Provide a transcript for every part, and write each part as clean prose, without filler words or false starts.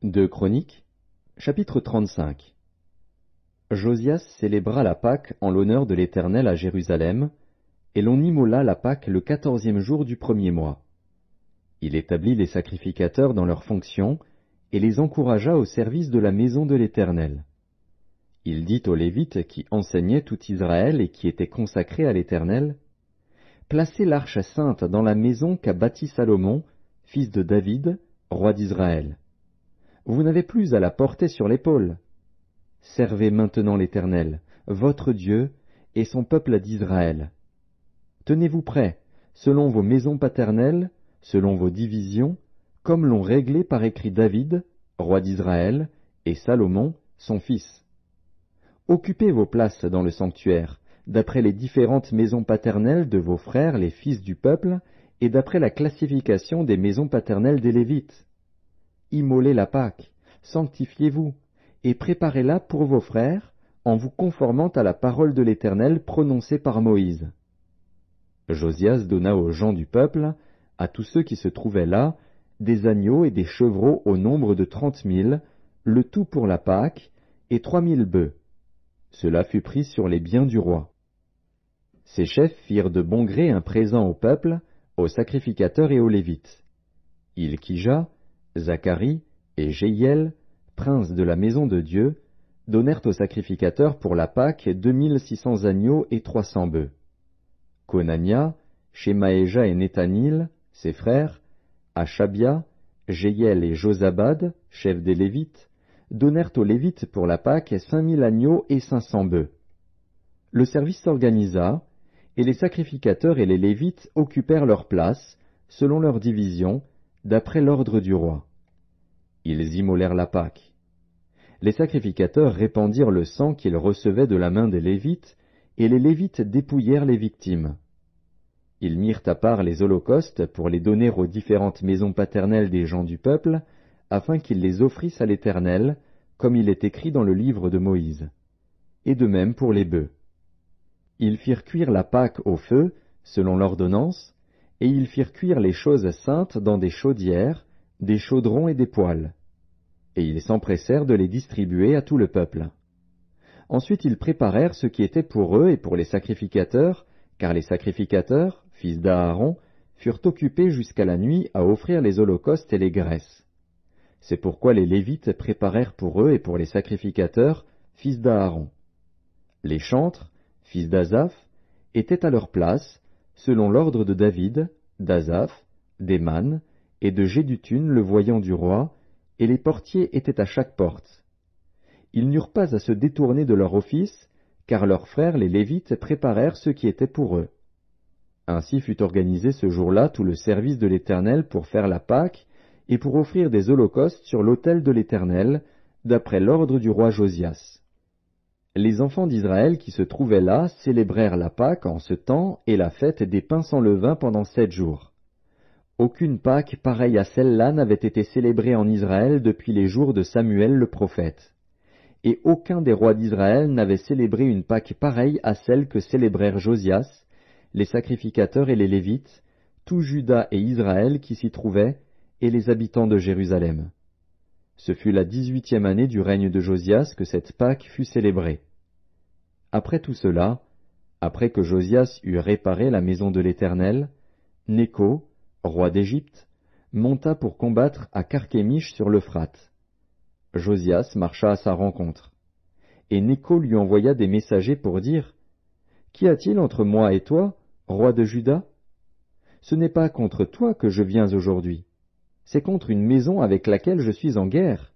Deux Chroniques, chapitre 35. Josias célébra la Pâque en l'honneur de l'Éternel à Jérusalem, et l'on immola la Pâque le 14e jour du premier mois. Il établit les sacrificateurs dans leurs fonctions, et les encouragea au service de la maison de l'Éternel. Il dit aux Lévites qui enseignaient tout Israël et qui étaient consacrés à l'Éternel, « Placez l'arche sainte dans la maison qu'a bâtie Salomon, fils de David, roi d'Israël. Vous n'avez plus à la porter sur l'épaule. Servez maintenant l'Éternel, votre Dieu, et son peuple d'Israël. Tenez-vous prêts, selon vos maisons paternelles, selon vos divisions, comme l'ont réglé par écrit David, roi d'Israël, et Salomon, son fils. Occupez vos places dans le sanctuaire, d'après les différentes maisons paternelles de vos frères les fils du peuple, et d'après la classification des maisons paternelles des Lévites. Immolez la Pâque, sanctifiez-vous, et préparez-la pour vos frères, en vous conformant à la parole de l'Éternel prononcée par Moïse. » Josias donna aux gens du peuple, à tous ceux qui se trouvaient là, des agneaux et des chevreaux au nombre de 30 000, le tout pour la Pâque, et 3 000 bœufs. Cela fut pris sur les biens du roi. Ses chefs firent de bon gré un présent au peuple, aux sacrificateurs et aux Lévites. Ilkija, Zacharie et Jéhiel, princes de la maison de Dieu, donnèrent aux sacrificateurs pour la Pâque 2600 agneaux et 300 bœufs. Konania, Shemaéja et Nethanil, ses frères, Achabia, Jéhiel et Josabad, chefs des Lévites, donnèrent aux Lévites pour la Pâque 5000 agneaux et 500 bœufs. Le service s'organisa, et les sacrificateurs et les Lévites occupèrent leur place, selon leur division, d'après l'ordre du roi. Ils immolèrent la Pâque. Les sacrificateurs répandirent le sang qu'ils recevaient de la main des Lévites, et les Lévites dépouillèrent les victimes. Ils mirent à part les holocaustes pour les donner aux différentes maisons paternelles des gens du peuple, afin qu'ils les offrissent à l'Éternel, comme il est écrit dans le livre de Moïse. Et de même pour les bœufs. Ils firent cuire la Pâque au feu, selon l'ordonnance, et ils firent cuire les choses saintes dans des chaudières, des chaudrons et des poêles. Et ils s'empressèrent de les distribuer à tout le peuple. Ensuite ils préparèrent ce qui était pour eux et pour les sacrificateurs, car les sacrificateurs, fils d'Aaron, furent occupés jusqu'à la nuit à offrir les holocaustes et les graisses. C'est pourquoi les Lévites préparèrent pour eux et pour les sacrificateurs, fils d'Aaron. Les chantres, fils d'Asaph, étaient à leur place, selon l'ordre de David, d'Asaph, d'Éman et de Jéduthun le voyant du roi, et les portiers étaient à chaque porte. Ils n'eurent pas à se détourner de leur office, car leurs frères les Lévites préparèrent ce qui était pour eux. Ainsi fut organisé ce jour-là tout le service de l'Éternel pour faire la Pâque et pour offrir des holocaustes sur l'autel de l'Éternel, d'après l'ordre du roi Josias. Les enfants d'Israël qui se trouvaient là célébrèrent la Pâque en ce temps et la fête des pains sans levain pendant 7 jours. Aucune Pâque pareille à celle-là n'avait été célébrée en Israël depuis les jours de Samuel le prophète. Et aucun des rois d'Israël n'avait célébré une Pâque pareille à celle que célébrèrent Josias, les sacrificateurs et les Lévites, tout Juda et Israël qui s'y trouvaient, et les habitants de Jérusalem. Ce fut la 18e année du règne de Josias que cette Pâque fut célébrée. Après tout cela, après que Josias eut réparé la maison de l'Éternel, Nécho, roi d'Égypte, monta pour combattre à Carchemish sur l'Euphrate. Josias marcha à sa rencontre. Et Nécho lui envoya des messagers pour dire « Qu'y a-t-il entre moi et toi, roi de Juda? Ce n'est pas contre toi que je viens aujourd'hui. C'est contre une maison avec laquelle je suis en guerre.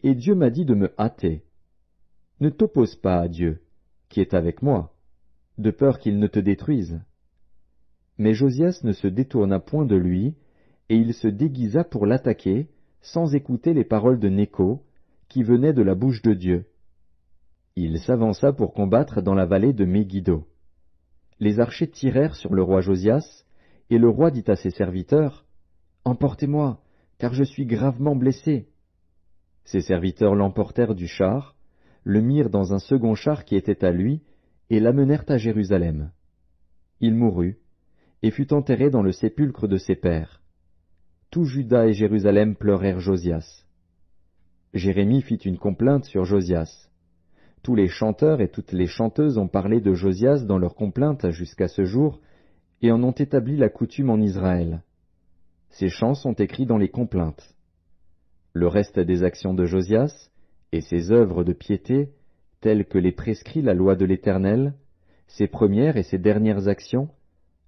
Et Dieu m'a dit de me hâter. Ne t'oppose pas à Dieu, qui est avec moi, de peur qu'il ne te détruise. » Mais Josias ne se détourna point de lui, et il se déguisa pour l'attaquer, sans écouter les paroles de Nécho, qui venaient de la bouche de Dieu. Il s'avança pour combattre dans la vallée de Megiddo. Les archers tirèrent sur le roi Josias, et le roi dit à ses serviteurs, « Emportez-moi, car je suis gravement blessé. » Ses serviteurs l'emportèrent du char, le mirent dans un second char qui était à lui, et l'amenèrent à Jérusalem. Il mourut, et fut enterré dans le sépulcre de ses pères. Tout Juda et Jérusalem pleurèrent Josias. Jérémie fit une complainte sur Josias. Tous les chanteurs et toutes les chanteuses ont parlé de Josias dans leurs complaintes jusqu'à ce jour, et en ont établi la coutume en Israël. Ces chants sont écrits dans les complaintes. Le reste des actions de Josias, et ses œuvres de piété, telles que les prescrit la loi de l'Éternel, ses premières et ses dernières actions,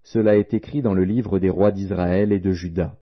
cela est écrit dans le livre des rois d'Israël et de Juda.